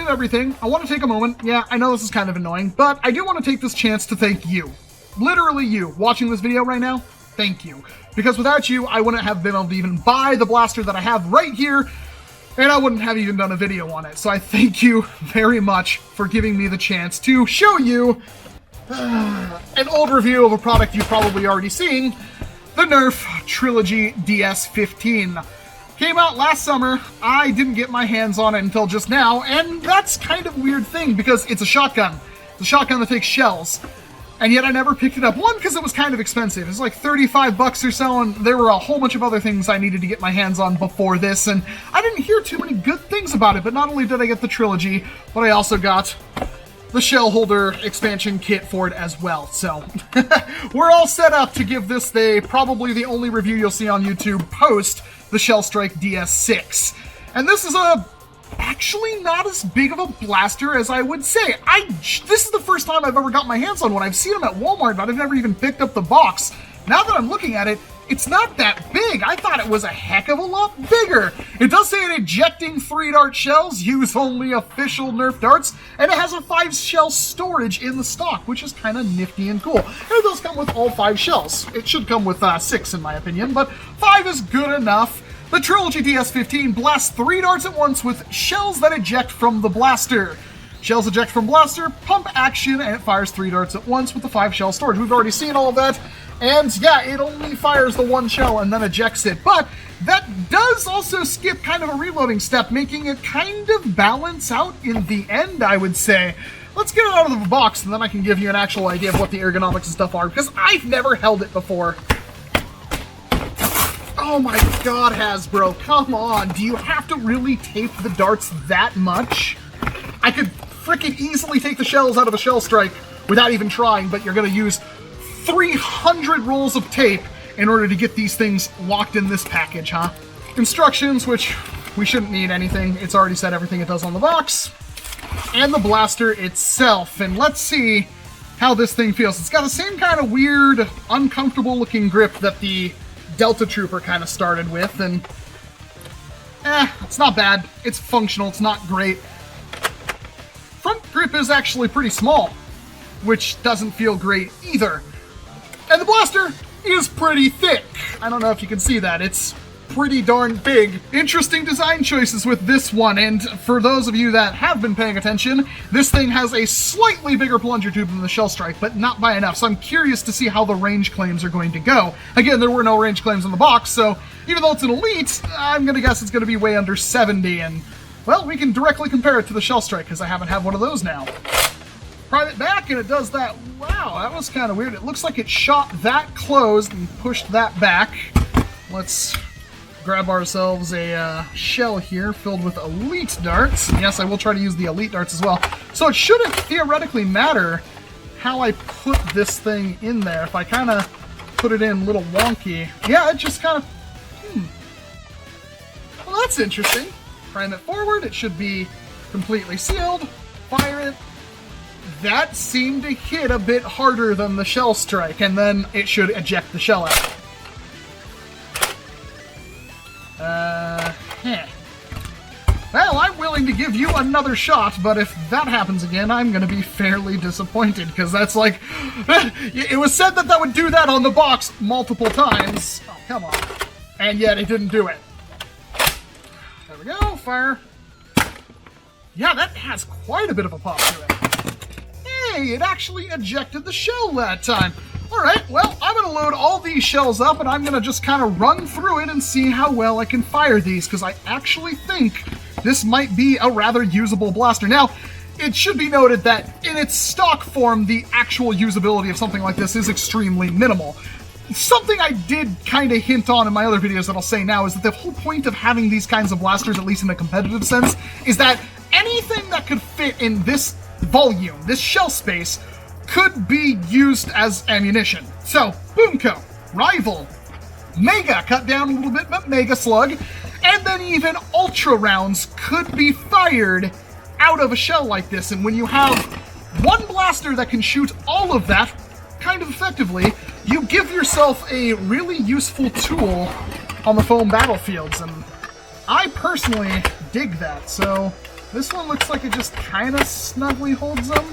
and everything, I want to take a moment. Yeah, I know this is kind of annoying, but I do want to take this chance to thank you. Literally you, watching this video right now, thank you. Because without you, I wouldn't have been able to even buy the blaster that I have right here, and I wouldn't have even done a video on it. So I thank you very much for giving me the chance to show you an old review of a product you've probably already seen, the Nerf Trilogy DS-15. Came out last summer. I didn't get my hands on it until just now, and that's kind of a weird thing because it's a shotgun. It's a shotgun that takes shells. And yet I never picked it up. One, because it was kind of expensive. It was like 35 bucks or so, and there were a whole bunch of other things I needed to get my hands on before this, and I didn't hear too many good things about it. But not only did I get the Trilogy, but I also got the shell holder expansion kit for it as well. So we're all set up to give this probably the only review you'll see on YouTube post the Shell-Strike DS6. And this is actually not as big of a blaster as I would say. This is the first time I've ever got my hands on one. I've seen them at Walmart, but I've never even picked up the box. Now that I'm looking at it, it's not that big. I thought it was a heck of a lot bigger. It does say it ejecting 3-dart shells, use only official Nerf darts, and it has a 5-shell storage in the stock, which is kind of nifty and cool. And it does come with all 5 shells. It should come with 6 in my opinion, but 5 is good enough. The Trilogy DS-15 blasts 3 darts at once with shells that eject from the blaster. Shells eject from blaster, pump action, and it fires 3 darts at once with the 5-shell storage. We've already seen all of that. And yeah, it only fires the 1 shell and then ejects it. But that does also skip kind of a reloading step, making it kind of balance out in the end, I would say. Let's get it out of the box, and then I can give you an actual idea of what the ergonomics and stuff are, because I've never held it before. Oh my god, Hasbro, come on. Do you have to really tape the darts that much? I could frickin' easily take the shells out of a Shell-Strike without even trying, but you're gonna use 300 rolls of tape in order to get these things locked in this package, huh? Instructions, which we shouldn't need anything. It's already said everything it does on the box. And the blaster itself. And let's see how this thing feels. It's got the same kind of weird, uncomfortable looking grip that the Delta Trooper kind of started with, and it's not bad. It's functional. It's not great. Front grip is actually pretty small, which doesn't feel great either. And the blaster is pretty thick. I don't know if you can see that. It's pretty darn big. Interesting design choices with this one, and for those of you that have been paying attention, this thing has a slightly bigger plunger tube than the Shell-Strike, but not by enough, so I'm curious to see how the range claims are going to go. Again, there were no range claims in the box, so even though it's an Elite, I'm gonna guess it's gonna be way under 70, and, well, we can directly compare it to the Shell-Strike, because I haven't had one of those now. Pry it back, and it does that. Wow, that was kind of weird. It looks like it shot that closed and pushed that back. Let's grab ourselves a shell here filled with Elite darts. Yes, I will try to use the Elite darts as well. So it shouldn't theoretically matter how I put this thing in there. If I kind of put it in a little wonky. Yeah, it just kind of... Well, that's interesting. Prime it forward. It should be completely sealed. Fire it. That seemed to hit a bit harder than the Shell-Strike, and then it should eject the shell out. Well, I'm willing to give you another shot, but if that happens again, I'm going to be fairly disappointed, because that's like... It was said that that would do that on the box multiple times. Oh, come on. And yet it didn't do it. There we go, fire. Yeah, that has quite a bit of a pop to it. Hey, it actually ejected the shell that time. Alright, well, I'm going to load all these shells up, and I'm going to just kind of run through it and see how well I can fire these, because I actually think this might be a rather usable blaster. Now, it should be noted that in its stock form, the actual usability of something like this is extremely minimal. Something I did kind of hint on in my other videos that I'll say now is that the whole point of having these kinds of blasters, at least in a competitive sense, is that anything that could fit in this volume, this shell space, could be used as ammunition. So, Boomco, Rival, Mega, cut down a little bit, but Mega Slug, and then even Ultra rounds could be fired out of a shell like this. And when you have one blaster that can shoot all of that kind of effectively, you give yourself a really useful tool on the foam battlefields, and I personally dig that. So This one looks like it just kind of snugly holds them.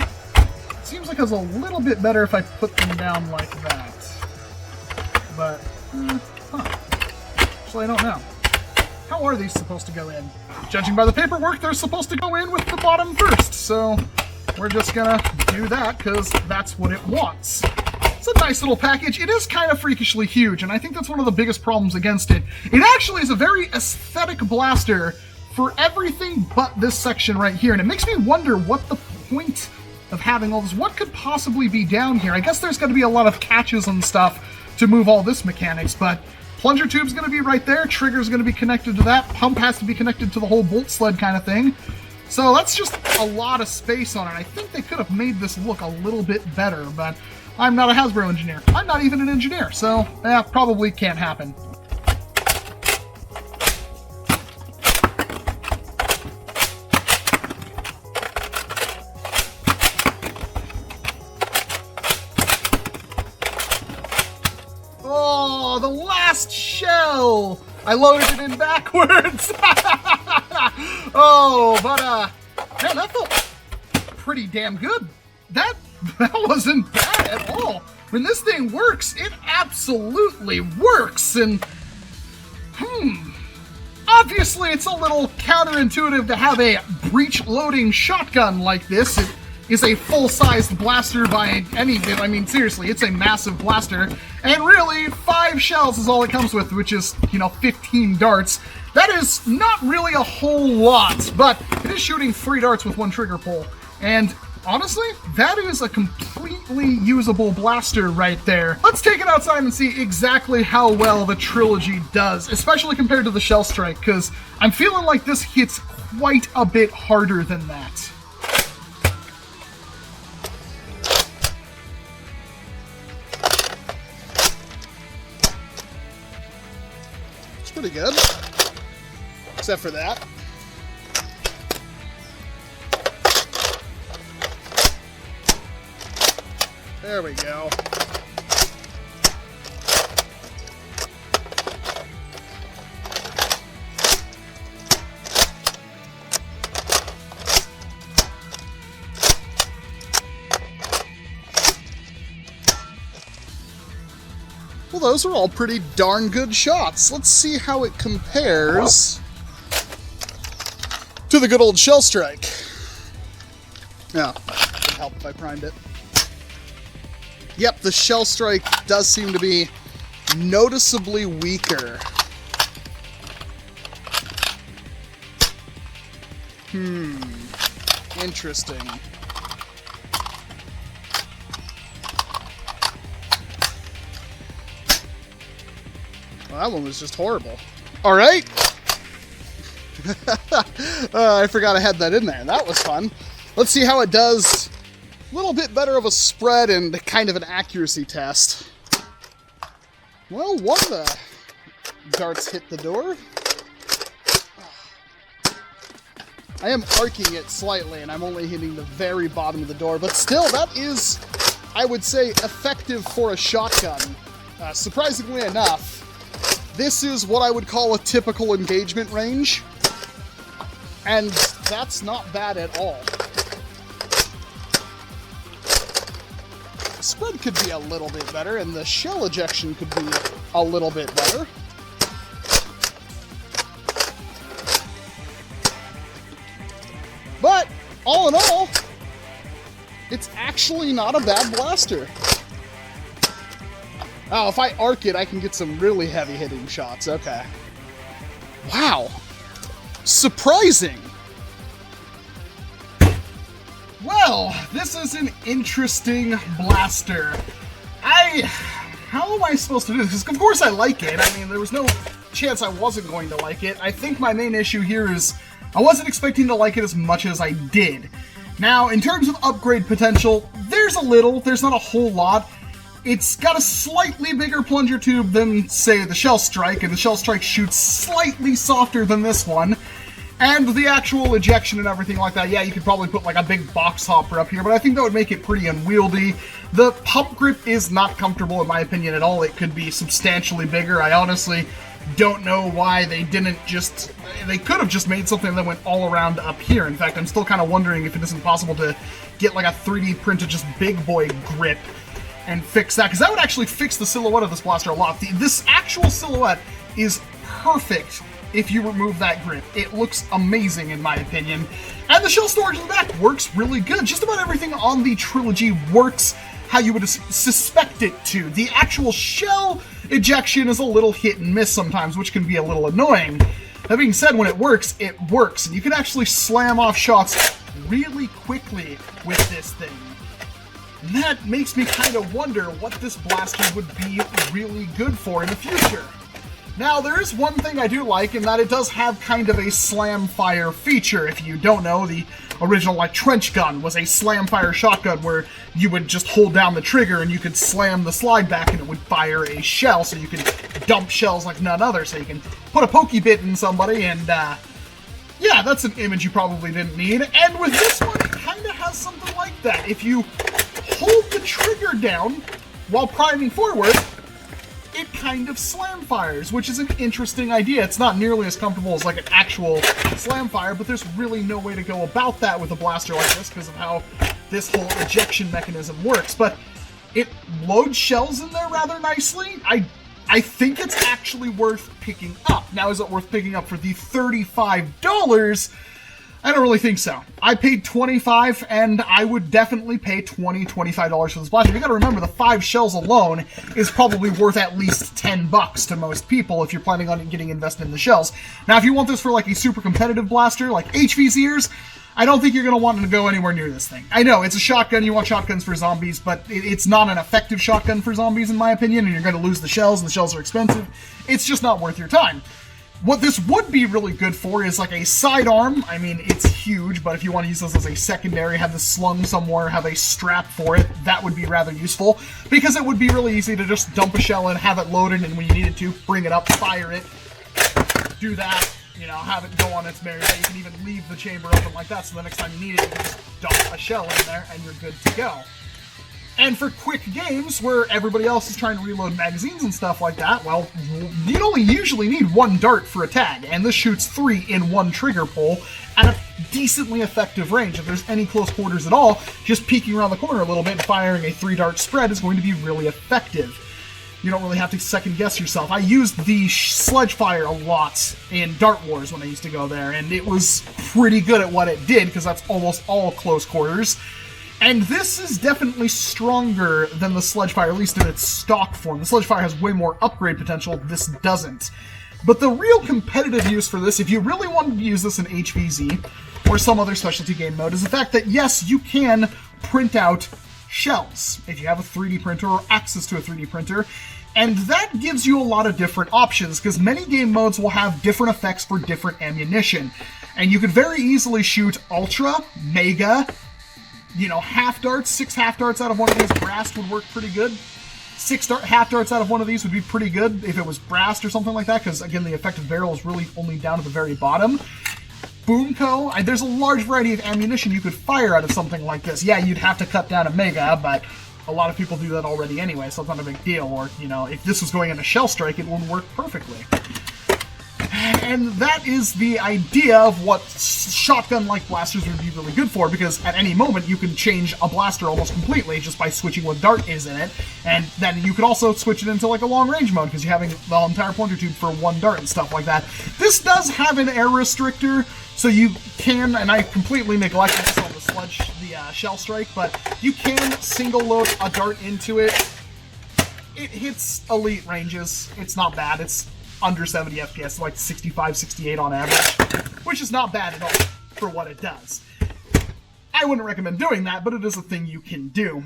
Seems like it's a little bit better if I put them down like that. But, actually I don't know. How are these supposed to go in? Judging by the paperwork, they're supposed to go in with the bottom first, so we're just gonna do that because that's what it wants. It's a nice little package. It is kind of freakishly huge, and I think that's one of the biggest problems against it. It actually is a very aesthetic blaster for everything but this section right here, and it makes me wonder what the point of having all this, what could possibly be down here? I guess there's going to be a lot of catches and stuff to move all this mechanics, but plunger tube's going to be right there, trigger's going to be connected to that, pump has to be connected to the whole bolt sled kind of thing. So that's just a lot of space on it. I think they could have made this look a little bit better, but I'm not a Hasbro engineer. I'm not even an engineer, so probably can't happen. Oh, the last shell! I loaded it in backwards! Oh, but, man, that felt pretty damn good. That wasn't bad at all. When this thing works, it absolutely works, and, obviously it's a little counterintuitive to have a breech-loading shotgun like this. It is a full-sized blaster by any bit. I mean, seriously, it's a massive blaster, and really, 5 shells is all it comes with, which is, 15 darts. That is not really a whole lot, but it is shooting 3 darts with 1 trigger pull, and honestly, that is a completely usable blaster right there. Let's take it outside and see exactly how well the Trilogy does, especially compared to the Shell Strike, because I'm feeling like this hits quite a bit harder than that. It's pretty good, except for that. There we go. Well, those are all pretty darn good shots. Let's see how it compares to the good old Shell Strike. Yeah, it would help if I primed it. Yep, the Shell Strike does seem to be noticeably weaker. Interesting. Well, that one was just horrible. All right. I forgot I had that in there. That was fun. Let's see how it does. A little bit better of a spread and kind of an accuracy test. Well, one of the darts hit the door. I am arcing it slightly, and I'm only hitting the very bottom of the door, but still, that is, I would say, effective for a shotgun. Surprisingly enough, this is what I would call a typical engagement range, and that's not bad at all. Spread could be a little bit better, and the shell ejection could be a little bit better. But, all in all, it's actually not a bad blaster. Oh, if I arc it, I can get some really heavy hitting shots. Okay. Wow. Surprising. Well, this is an interesting blaster. How am I supposed to do this? Because of course I like it. I mean, there was no chance I wasn't going to like it. I think my main issue here is I wasn't expecting to like it as much as I did. Now, in terms of upgrade potential, there's not a whole lot. It's got a slightly bigger plunger tube than, say, the Shell Strike, and the Shell Strike shoots slightly softer than this one. And the actual ejection and everything like that, yeah, you could probably put like a big box hopper up here, but I think that would make it pretty unwieldy. The pump grip is not comfortable in my opinion at all. It could be substantially bigger. I honestly don't know why they didn't just... They could have just made something that went all around up here. In fact, I'm still kind of wondering if it isn't possible to get like a 3D printed just big boy grip and fix that, because that would actually fix the silhouette of this blaster a lot. This actual silhouette is perfect if you remove that grip. It looks amazing in my opinion. And the shell storage in the back works really good. Just about everything on the Trilogy works how you would suspect it to. The actual shell ejection is a little hit and miss sometimes, which can be a little annoying. That being said, when it works, and you can actually slam off shots really quickly with this thing. And that makes me kind of wonder what this blaster would be really good for in the future. Now, there is one thing I do like, in that it does have kind of a slam fire feature. If you don't know, the original trench gun was a slam fire shotgun where you would just hold down the trigger and you could slam the slide back and it would fire a shell, so you could dump shells like none other, so you can put a pokey bit in somebody, and yeah, that's an image you probably didn't need. And with this one, it kind of has something like that. If you hold the trigger down while priming forward, it kind of slam fires, which is an interesting idea. It's not nearly as comfortable as like an actual slam fire, but there's really no way to go about that with a blaster like this because of how this whole ejection mechanism works. But it loads shells in there rather nicely. I think it's actually worth picking up. Now, is it worth picking up for the $35? I don't really think so. I paid $25, and I would definitely pay $20, $25 for this blaster. You gotta remember, the 5 shells alone is probably worth at least $10 to most people if you're planning on getting invested in the shells. Now, if you want this for like a super competitive blaster, like HVZers, I don't think you're going to want to go anywhere near this thing. I know, it's a shotgun, you want shotguns for zombies, but it's not an effective shotgun for zombies, in my opinion, and you're going to lose the shells, and the shells are expensive. It's just not worth your time. What this would be really good for is like a sidearm. I mean, it's huge, but if you want to use this as a secondary, have this slung somewhere, have a strap for it, that would be rather useful, because it would be really easy to just dump a shell in, have it loaded, and when you need it to, bring it up, fire it, do that, you know, have it go on its merry way. You can even leave the chamber open like that, so the next time you need it, you can just dump a shell in there, and you're good to go. And for quick games, where everybody else is trying to reload magazines and stuff like that, well, you only usually need 1 dart for a tag, and this shoots 3 in 1 trigger pull at a decently effective range. If there's any close quarters at all, just peeking around the corner a little bit and firing a 3-dart spread is going to be really effective. You don't really have to second guess yourself. I used the Sledgefire a lot in Dart Wars when I used to go there, and it was pretty good at what it did, because that's almost all close quarters. And this is definitely stronger than the Sledgefire, at least in its stock form. The Sledgefire has way more upgrade potential, this doesn't. But the real competitive use for this, if you really wanted to use this in HVZ, or some other specialty game mode, is the fact that, yes, you can print out shells, if you have a 3D printer or access to a 3D printer. And that gives you a lot of different options, because many game modes will have different effects for different ammunition. And you could very easily shoot Ultra, Mega, you know, half darts. 6 half darts out of one of these brass would work pretty good. 6 half darts out of one of these would be pretty good if it was brass or something like that, because again, the effective barrel is really only down at the very bottom. Boomco, there's a large variety of ammunition you could fire out of something like this. Yeah, you'd have to cut down a Mega, but a lot of people do that already anyway, so it's not a big deal. Or, you know, if this was going into Shell Strike, it would work perfectly. And that is the idea of what shotgun-like blasters would be really good for, because at any moment you can change a blaster almost completely just by switching what dart is in it, and then you could also switch it into like a long-range mode, because you're having the entire pointer tube for 1 dart and stuff like that. This does have an air restrictor, so you can, and I completely neglected this on the Shell Strike, but you can single-load a dart into it. It hits elite ranges. It's not bad. It's under 70 FPS, like 65, 68 on average, which is not bad at all for what it does. I wouldn't recommend doing that, but it is a thing you can do.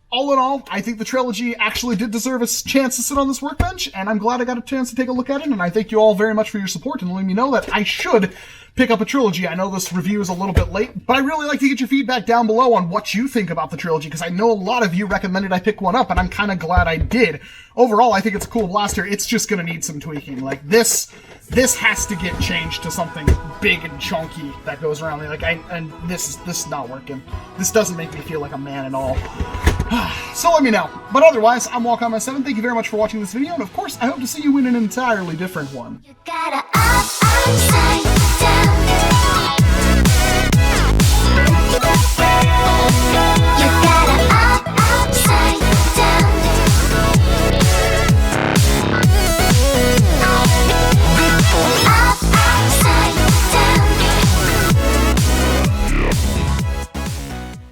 All in all, I think the Trilogy actually did deserve a chance to sit on this workbench, and I'm glad I got a chance to take a look at it, and I thank you all very much for your support and letting me know that I should pick up a Trilogy. I know this review is a little bit late, but I really like to get your feedback down below on what you think about the Trilogy, because I know a lot of you recommended I pick one up, and I'm kind of glad I did. Overall, I think it's a cool blaster. It's just going to need some tweaking. Like, this has to get changed to something big and chunky that goes around. Like, and this is not working. This doesn't make me feel like a man at all. So let me know. But otherwise, I'm Walcom S7. Thank you very much for watching this video, and of course, I hope to see you in an entirely different one.